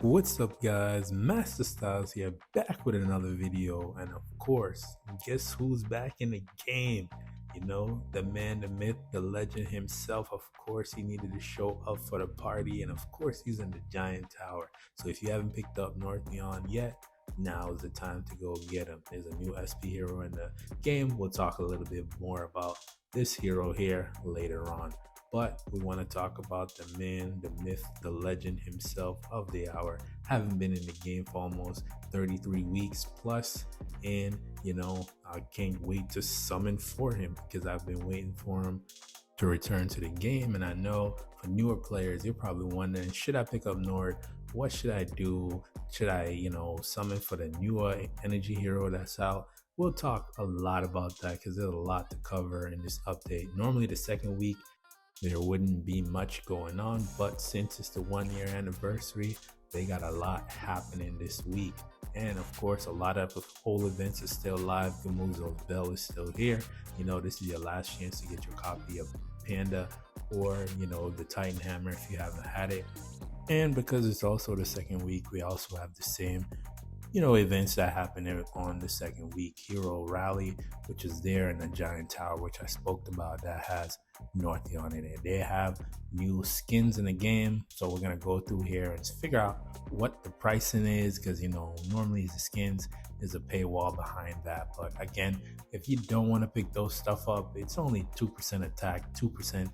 What's up, guys? Master Styles here, back with another video. And of course, guess who's back in the game? The man, the myth, the legend himself. Of course, he needed to show up for the party. And of course, he's in the Giant Tower. So if you haven't picked up Nordthion yet, now is the time to go get him. There's a new SP hero in the game. We'll talk a little bit more about this hero here later on. But we want to talk about the man, the myth, the legend himself of the hour. Having been in the game for almost 33 weeks plus. And, I can't wait to summon for him because I've been waiting for him to return to the game. And I know for newer players, you're probably wondering, should I pick up Nord? What should I do? Should I, summon for the newer energy hero that's out? We'll talk a lot about that because there's a lot to cover in this update. Normally the second week, there wouldn't be much going on, but since it's the 1 year anniversary, they got a lot happening this week. And of course, a lot of whole events are still live. Gamuzo's Bell is still here. This is your last chance to get your copy of Panda or, the Titan Hammer if you haven't had it. And because it's also the second week, we also have the same events that happen on the second week. Hero Rally, which is there, in the Giant Tower, which I spoke about, that has Nordthion in it. They have new skins in the game, so we're gonna go through here and figure out what the pricing is, because normally the skins is a paywall behind that. But again, if you don't want to pick those stuff up, it's only 2% attack, 2%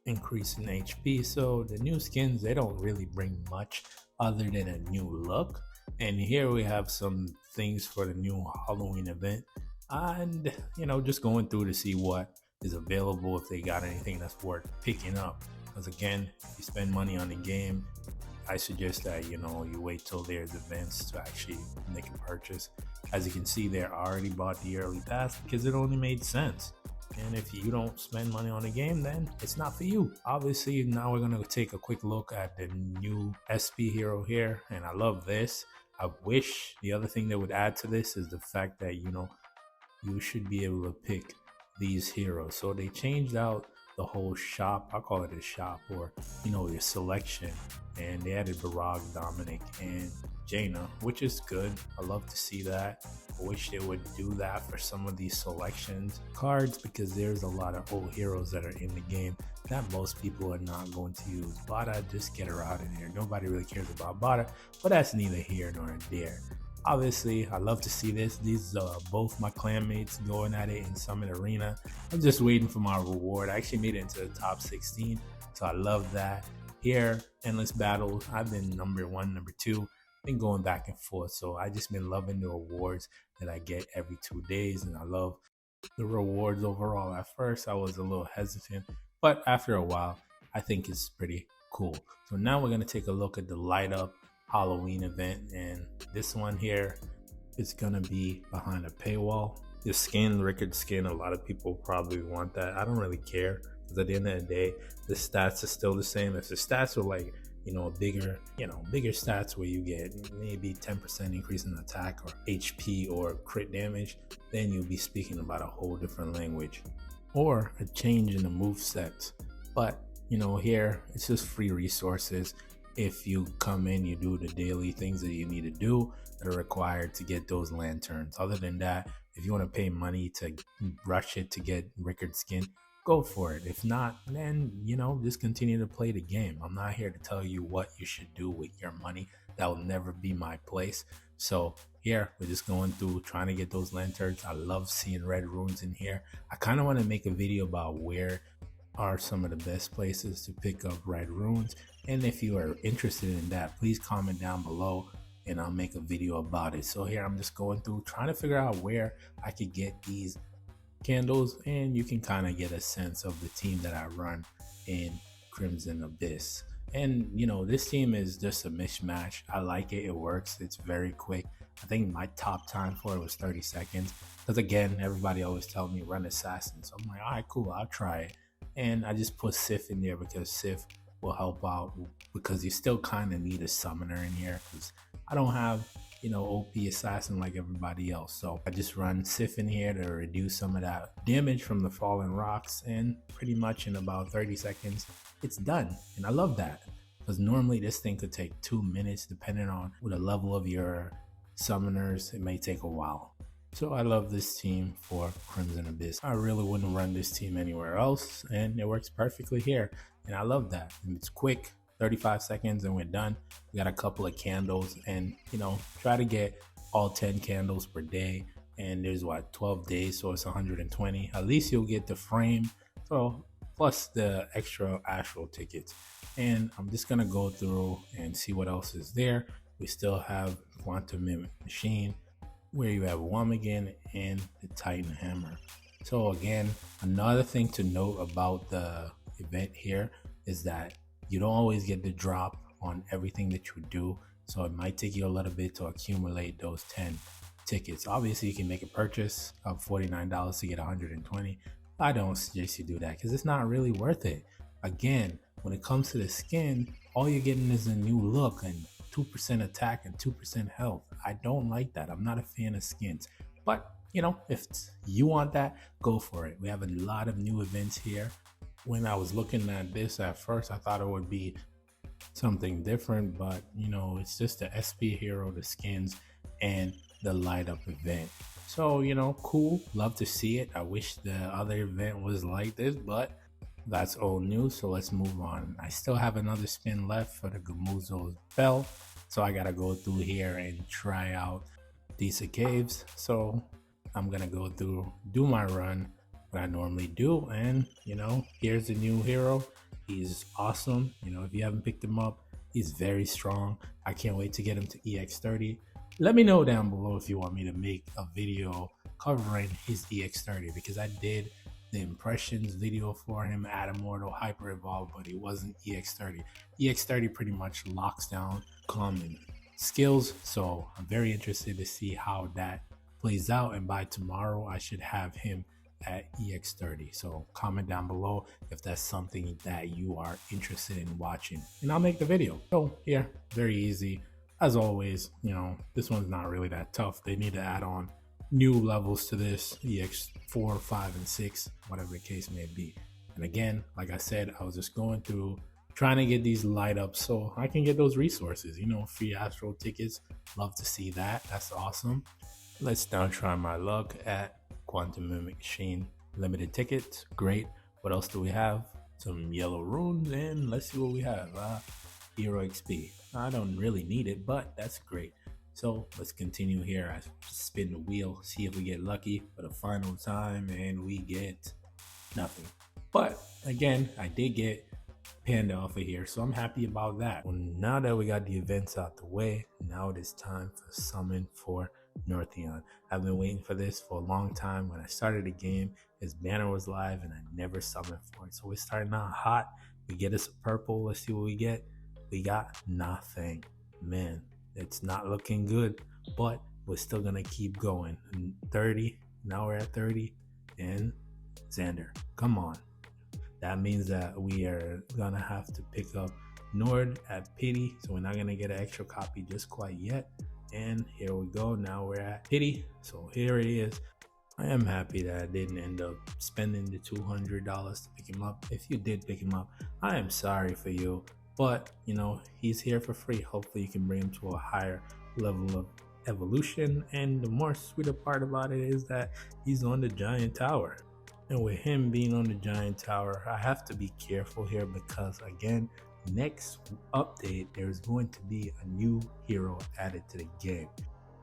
increase in HP. So the new skins, they don't really bring much other than a new look. And here we have some things for the new Halloween event, and just going through to see what is available, if they got anything that's worth picking up. Because again, if you spend money on the game, I suggest that you wait till there's events to actually make a purchase. As you can see there, I already bought the early pass because it only made sense. And if you don't spend money on the game, then it's not for you. Obviously, now we're going to take a quick look at the new SP hero here. And I love this. I wish the other thing that would add to this is the fact that, you should be able to pick these heroes. So they changed out the whole shop. I call it a shop, or, your selection. And they added Barag, Dominic, and Jaina, which is good. I love to see that. I wish they would do that for some of these selections cards, because there's a lot of old heroes that are in the game that most people are not going to use. Bada, just get her out of here. Nobody really cares about Bada, but that's neither here nor there. Obviously, I love to see this. These are both my clanmates going at it in Summit Arena. I'm just waiting for my reward. I actually made it into the top 16, so I love that. Here, endless battles. I've been number 1, number 2. Been going back and forth, so I just been loving the rewards that I get every 2 days, and I love the rewards overall. At first, I was a little hesitant, but after a while, I think it's pretty cool. So now we're gonna take a look at the light up Halloween event, and this one here is gonna be behind a paywall. The skin, Rickert skin, a lot of people probably want that. I don't really care, because at the end of the day, the stats are still the same. If the stats are like, bigger stats where you get maybe 10% increase in attack or HP or crit damage, then you'll be speaking about a whole different language, or a change in the move sets. But here it's just free resources. If you come in, you do the daily things that you need to do that are required to get those lanterns. Other than that, if you want to pay money to rush it to get Rickert skin, go for it. If not, then just continue to play the game. I'm not here to tell you what you should do with your money. That will never be my place. So here we're just going through trying to get those lanterns. I love seeing red runes in here. I kind of want to make a video about where are some of the best places to pick up red runes, and if you are interested in that, please comment down below and I'll make a video about it. So here I'm just going through trying to figure out where I could get these candles, and you can kind of get a sense of the team that I run in Crimson Abyss. And this team is just a mishmash. I like it. It works. It's very quick. I think my top time for it was 30 seconds, because again, everybody always tells me run assassin, so I'm like, all right, cool, I'll try it. And I just put Sif in there because Sif will help out, because you still kind of need a summoner in here, because I don't have OP assassin like everybody else. So I just run Sif in here to reduce some of that damage from the fallen rocks, and pretty much in about 30 seconds it's done. And I love that. because normally this thing could take 2 minutes depending on the level of your summoners. It may take a while. So I love this team for Crimson Abyss. I really wouldn't run this team anywhere else, and it works perfectly here. And I love that. And it's quick, 35 seconds and we're done. We got a couple of candles, and try to get all 10 candles per day. And there's 12 days, so it's 120. At least you'll get the frame, so plus the extra astral tickets. And I'm just gonna go through and see what else is there. We still have Quantum Mimic Machine, where you have Wommigan and the Titan Hammer. So again, another thing to note about the event here is that you don't always get the drop on everything that you do. So it might take you a little bit to accumulate those 10 tickets. Obviously you can make a purchase of $49 to get 120. I don't suggest you do that because it's not really worth it. Again, when it comes to the skin, all you're getting is a new look and 2% attack and 2% health. I don't like that. I'm not a fan of skins. But, if you want that, go for it. We have a lot of new events here. When I was looking at this at first, I thought it would be something different, but, it's just the SP hero, the skins, and the light up event. So, cool. Love to see it. I wish the other event was like this, but that's old news, so let's move on. I still have another spin left for the Gamuzo Bell, so I gotta go through here and try out these caves. So I'm gonna go through, do my run, what I normally do, and here's a new hero. He's awesome. If you haven't picked him up, he's very strong. I can't wait to get him to EX30. Let me know down below if you want me to make a video covering his EX30, because I did the impressions video for him at Immortal Hyper Evolve, but it wasn't EX30. EX30 pretty much locks down common skills, so I'm very interested to see how that plays out, and by tomorrow I should have him at EX30. So comment down below if that's something that you are interested in watching, and I'll make the video. So yeah, very easy as always. This one's not really that tough. They need to add on new levels to this, EX4, 5, and 6, whatever the case may be. And again, like I said, I was just going through trying to get these light up so I can get those resources, free astral tickets. Love to see that. That's awesome. Let's now try my luck at Quantum Mimic Machine limited tickets. Great. What else do we have? Some yellow runes, and let's see what we have. Hero XP. I don't really need it, but that's great. So let's continue here. I spin the wheel, see if we get lucky for the final time, and we get nothing. But again, I did get Panda off of here, so I'm happy about that. Well, now that we got the events out the way, now it is time for summon for Nordthion. I've been waiting for this for a long time. When I started the game, his banner was live and I never summoned for it. So we're starting out hot. We get us a purple. Let's see what we get. We got nothing. Man, it's not looking good, but we're still gonna keep going. 30, now we're at 30, and Xander, come on. That means that we are gonna have to pick up Nord at Pity, so we're not gonna get an extra copy just quite yet. And here we go, now we're at Pity, so here it is. I am happy that I didn't end up spending the $200 to pick him up. If you did pick him up, I am sorry for you. But, he's here for free. Hopefully you can bring him to a higher level of evolution. And the more sweeter part about it is that he's on the giant tower. And with him being on the giant tower, I have to be careful here because, again, next update, there's going to be a new hero added to the game.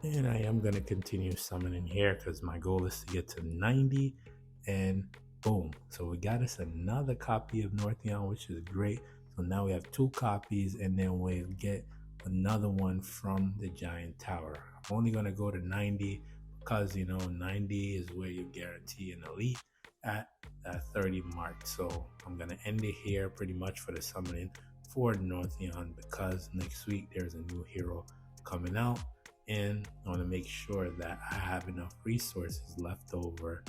And I am going to continue summoning here because my goal is to get to 90. And boom. So we got us another copy of Nordthion, which is great. So now we have 2 copies, and then we'll get another one from the giant tower. I'm only going to go to 90 because, 90 is where you guarantee an elite at that 30 mark. So I'm going to end it here pretty much for the summoning for Nordthion, because next week there's a new hero coming out, and I want to make sure that I have enough resources left over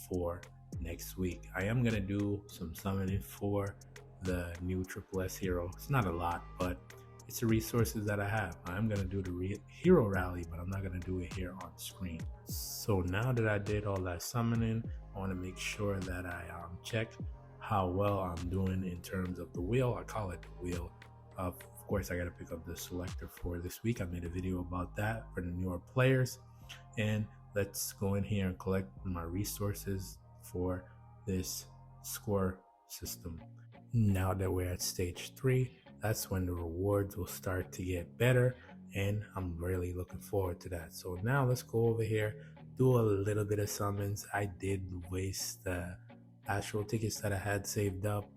for next week. I am going to do some summoning for the new Triple S hero. It's not a lot, but it's the resources that I have. I'm going to do the hero rally, but I'm not going to do it here on screen. So now that I did all that summoning, I want to make sure that I check how well I'm doing in terms of the wheel. I call it the wheel. Of course, I got to pick up the selector for this week. I made a video about that for the newer players. And let's go in here and collect my resources for this score system. Now that we're at stage 3, that's when the rewards will start to get better, and I'm really looking forward to that. So now let's go over here, do a little bit of summons. I did waste the astral tickets that I had saved up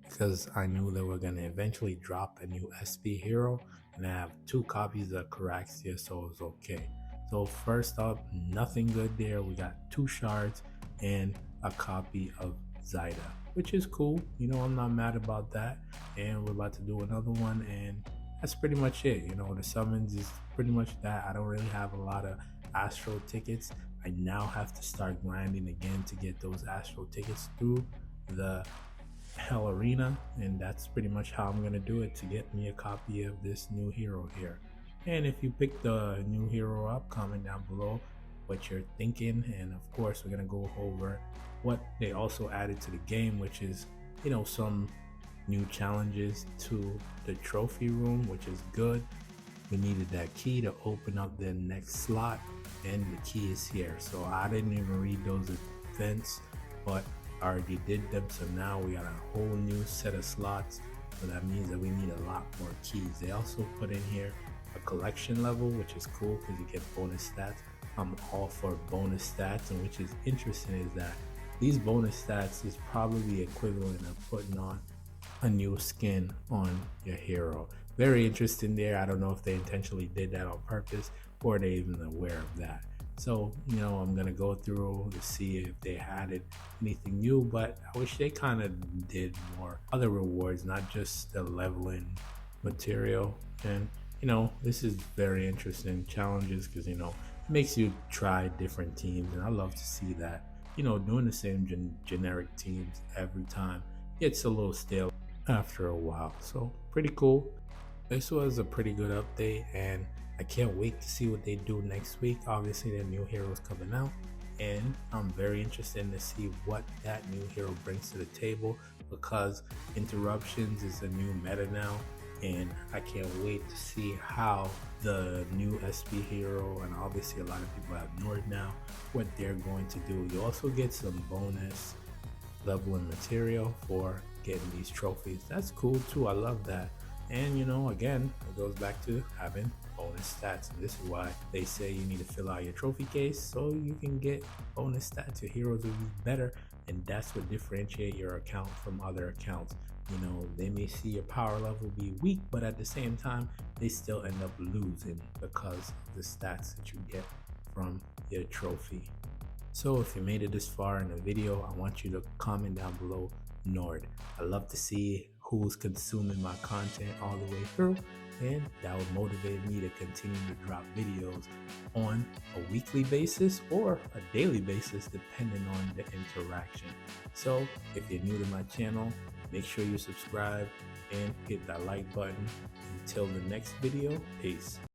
because I knew they were going to eventually drop a new SP hero, and I have 2 copies of Caraxia, so it's okay. So first up, nothing good there. We got 2 shards and a copy of Zyda, which is cool. You know, I'm not mad about that. And we're about to do another one, and that's pretty much it. You know, the summons is pretty much that. I don't really have a lot of astral tickets. I now have to start grinding again to get those astral tickets through the Hell Arena, and that's pretty much how I'm gonna do it to get me a copy of this new hero here. And if you pick the new hero up, comment down below what you're thinking, and of course we're gonna go over what they also added to the game, which is, you know, some new challenges to the trophy room, which is good. We needed that key to open up the next slot, and the key is here. So I didn't even read those events, but I already did them. So now we got a whole new set of slots, so that means that we need a lot more keys. They also put in here a collection level, which is cool because you get bonus stats. I'm all for bonus stats, and which is interesting is that these bonus stats is probably the equivalent of putting on a new skin on your hero. Very interesting there. I don't know if they intentionally did that on purpose or they even aware of that. So, you know, I'm gonna go through to see if they added anything new, but I wish they kind of did more other rewards, not just the leveling material. And, you know, this is very interesting challenges because, you know, it makes you try different teams, and I love to see that. You know, doing the same generic teams every time gets a little stale after a while. So pretty cool. This was a pretty good update, and I can't wait to see what they do next week. Obviously, the new heroes coming out, and I'm very interested to see what that new hero brings to the table, because interruptions is a new meta now, and I can't wait to see how the new SP hero, and obviously a lot of people have Nord now, what they're going to do. You also get some bonus leveling material for getting these trophies. That's cool too. I love that. And, you know, again, it goes back to having bonus stats, and this is why they say you need to fill out your trophy case so you can get bonus stats. Your heroes will be better, and that's what differentiate your account from other accounts. You know, they may see your power level be weak, but at the same time they still end up losing because of the stats that you get from your trophy. So if you made it this far in the video, I want you to comment down below Nord. I love to see who's consuming my content all the way through, and that would motivate me to continue to drop videos on a weekly basis or a daily basis depending on the interaction. So if you're new to my channel, make sure you subscribe and hit that like button. Until the next video, peace.